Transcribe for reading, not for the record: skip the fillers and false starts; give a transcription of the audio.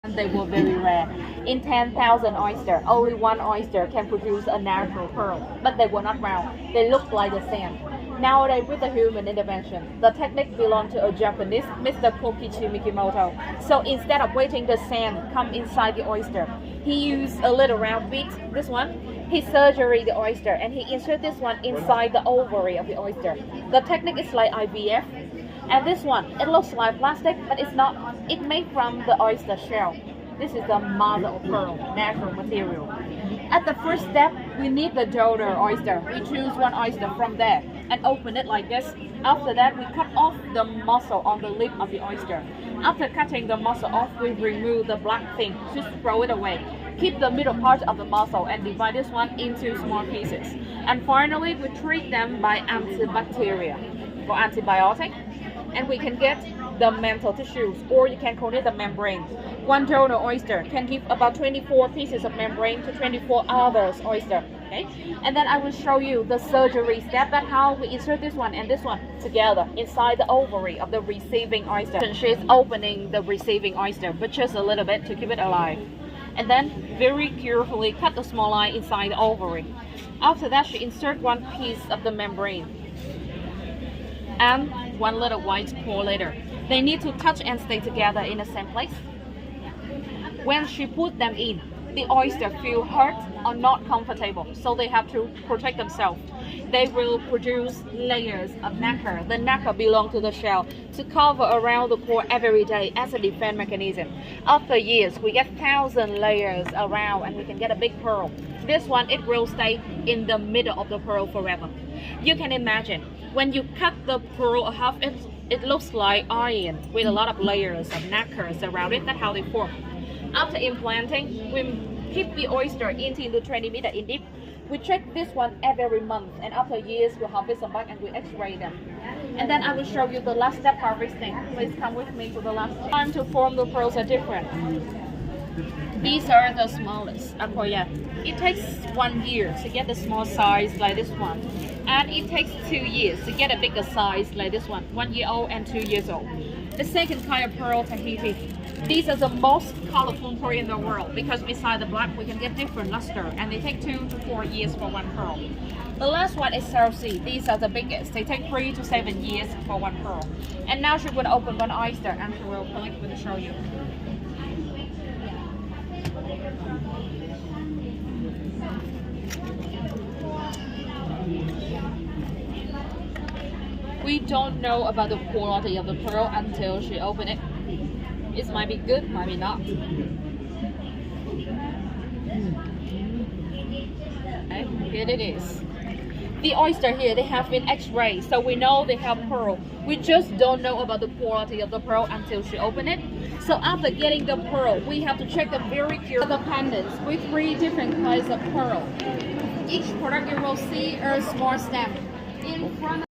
and they were very rare. In 10,000 oysters, only one oyster can produce a natural pearl, but they were not round. They looked like the sand. Nowadays, with the human intervention, the technique belonged to a Japanese, Mr. Kokichi Mikimoto. So instead of waiting the sand come inside the oyster, he used a little round bead, this one. He surgery the oyster and he insert this one inside the ovary of the oyster. The technique is like IVF. And this one, it looks like plastic, but it's not. It's made from the oyster shell. This is the mother of pearl, natural material. At the first step, we need the donor oyster. We choose one oyster from there and open it like this. After that, we cut off the muscle on the lip of the oyster. After cutting the muscle off, we remove the black thing. Just throw it away. Keep the middle part of the muscle and divide this one into small pieces. And finally, we treat them by antibacterial or antibiotic. And we can get the mantle tissues, or you can call it the membrane. One donor oyster can give about 24 pieces of membrane to 24 others oyster. Okay, and then I will show you the surgery step, that how we insert this one and this one together inside the ovary of the receiving oyster. And she's opening the receiving oyster, but just a little bit to keep it alive. And then very carefully cut the small line inside the ovary. After that, she insert one piece of the membrane and one little white core later. They need to touch and stay together in the same place. When she put them in, the oyster feel hurt or not comfortable, so they have to protect themselves. They will produce layers of nacre. The nacre belongs to the shell to cover around the core every day as a defense mechanism. After years, we get 1,000 layers around and we can get a big pearl. This one, it will stay in the middle of the pearl forever. You can imagine, when you cut the pearl half, it looks like iron with a lot of layers of nacres around it. That's how they form. After implanting, we keep the oyster 18 to 20 meters in deep. We check this one every month, and after years we harvest them back and we x-ray them. And then I will show you the last step, harvesting. Please come with me to the last step. Time to form the pearls are different. These are the smallest. It takes 1 year to get the small size like this one. And it takes 2 years to get a bigger size like this one, 1 year old and 2 years old. The second kind of pearl, Tahiti. These are the most colorful pearl in the world because beside the black we can get different luster, and they take 2 to 4 years for one pearl. The last one is South Sea. These are the biggest. They take 3 to 7 years for one pearl. And now she will open one oyster and she will collect and show you. We don't know about the quality of the pearl until she opens it. It might be good, might be not. Okay, here it is. The oyster here, they have been x-rayed, so we know they have pearl. We just don't know about the quality of the pearl until she opens it. So after getting the pearl, we have to check them very carefully. The pendants with 3 different kinds of pearl. Each product you will see a small stamp in front of